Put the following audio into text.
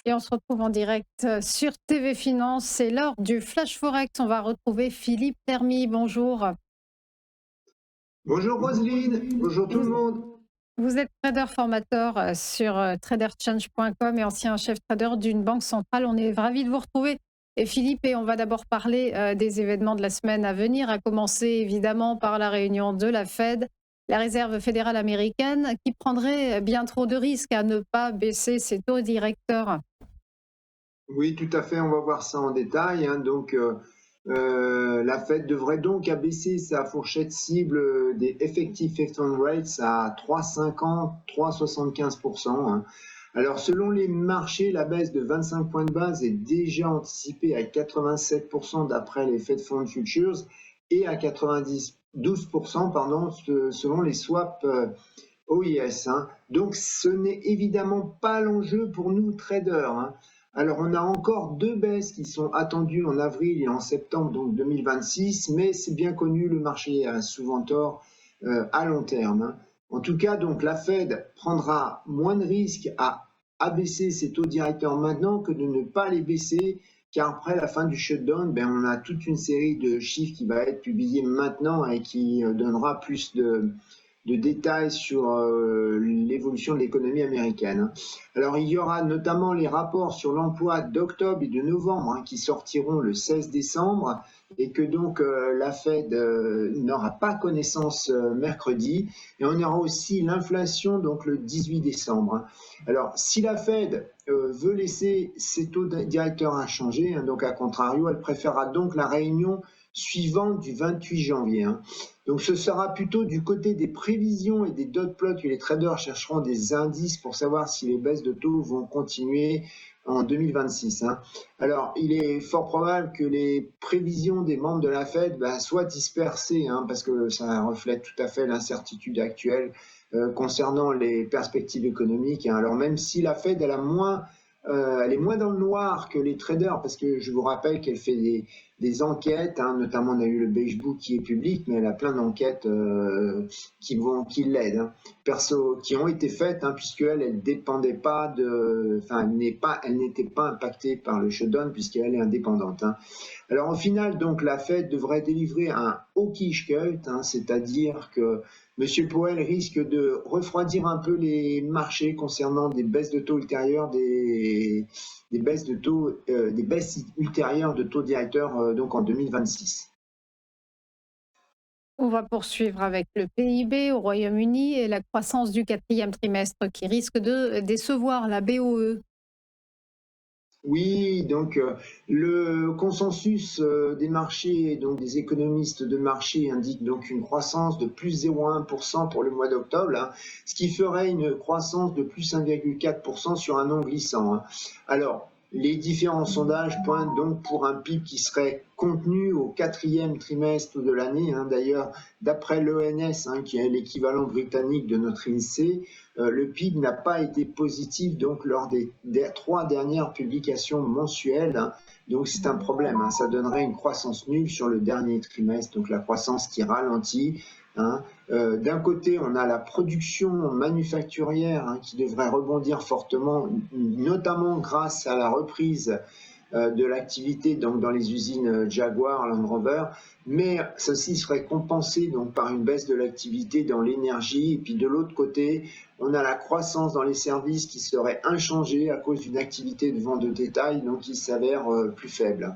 Et on se retrouve en direct sur TV Finance. C'est l'heure du Flash Forex. On va retrouver Philippe Termy. Bonjour. Bonjour Roselyne, bonjour tout le Vous, monde. vous êtes trader formateur sur traderchange.com et ancien chef trader d'une banque centrale. On est ravis de vous retrouver. Et Philippe, et on va d'abord parler des événements de la semaine à venir, à commencer évidemment par la réunion de la Fed, la Réserve fédérale américaine, qui prendrait bien trop de risques à ne pas baisser ses taux directeurs. Oui, tout à fait, on va voir ça en détail, hein. La Fed devrait donc abaisser sa fourchette cible des effective Fed Fund Rates à 3,50, 3,75%, hein. Alors, selon les marchés, la baisse de 25 points de base est déjà anticipée à 87% d'après les Fed Fund Futures et à 92%, pardon, selon les swaps OIS, hein. Donc, ce n'est évidemment pas l'enjeu pour nous traders, hein. Alors, on a encore deux baisses qui sont attendues en avril et en septembre donc 2026, mais c'est bien connu, le marché a souvent tort à long terme, hein. En tout cas, donc la Fed prendra moins de risques à abaisser ses taux directeurs maintenant que de ne pas les baisser, car après la fin du shutdown, ben, on a toute une série de chiffres qui va être publiés maintenant et qui donnera plus de détails sur l'évolution de l'économie américaine, hein. Alors, il y aura notamment les rapports sur l'emploi d'octobre et de novembre, hein, qui sortiront le 16 décembre et que donc la Fed n'aura pas connaissance mercredi. Et on aura aussi l'inflation donc le 18 décembre, hein. Alors, si la Fed veut laisser ses taux directeurs inchangés, hein, donc à contrario, elle préférera donc la réunion suivante du 28 janvier, hein. Donc ce sera plutôt du côté des prévisions et des dot plots que les traders chercheront des indices pour savoir si les baisses de taux vont continuer en 2026, hein. Alors, il est fort probable que les prévisions des membres de la Fed soient dispersées, hein, parce que ça reflète tout à fait l'incertitude actuelle concernant les perspectives économiques, hein. Alors, même si la Fed elle est moins dans le noir que les traders, parce que je vous rappelle qu'elle fait des enquêtes, hein, notamment on a eu le Beige Book qui est public, mais elle a plein d'enquêtes qui l'aident, hein, qui ont été faites, hein, puisqu'elle dépendait pas enfin, elle n'était pas impactée par le shutdown puisqu'elle est indépendante, hein. Alors au final, donc la Fed devrait délivrer un hawkish cut, hein, c'est-à-dire que M. Powell risque de refroidir un peu les marchés concernant des baisses de taux ultérieures, des baisses ultérieures de taux directeurs donc en 2026. On va poursuivre avec le PIB au Royaume-Uni et la croissance du quatrième trimestre qui risque de décevoir la BOE. Oui, donc le consensus des marchés, donc des économistes de marché, indique donc une croissance de plus 0,1% pour le mois d'octobre, hein, ce qui ferait une croissance de plus 1,4% sur un an glissant, hein. Alors, les différents sondages pointent donc pour un PIB qui serait contenu au quatrième trimestre de l'année, hein. D'ailleurs, d'après l'ONS, hein, qui est l'équivalent britannique de notre INSEE, le PIB n'a pas été positif donc lors des trois dernières publications mensuelles, hein. Donc c'est un problème, hein. Ça donnerait une croissance nulle sur le dernier trimestre, donc la croissance qui ralentit, hein. D'un côté, on a la production manufacturière, hein, qui devrait rebondir fortement, notamment grâce à la reprise de l'activité donc dans les usines Jaguar, Land Rover, mais ceci serait compensé donc par une baisse de l'activité dans l'énergie. Et puis de l'autre côté, on a la croissance dans les services qui serait inchangée à cause d'une activité de vente de détail donc qui s'avère plus faible.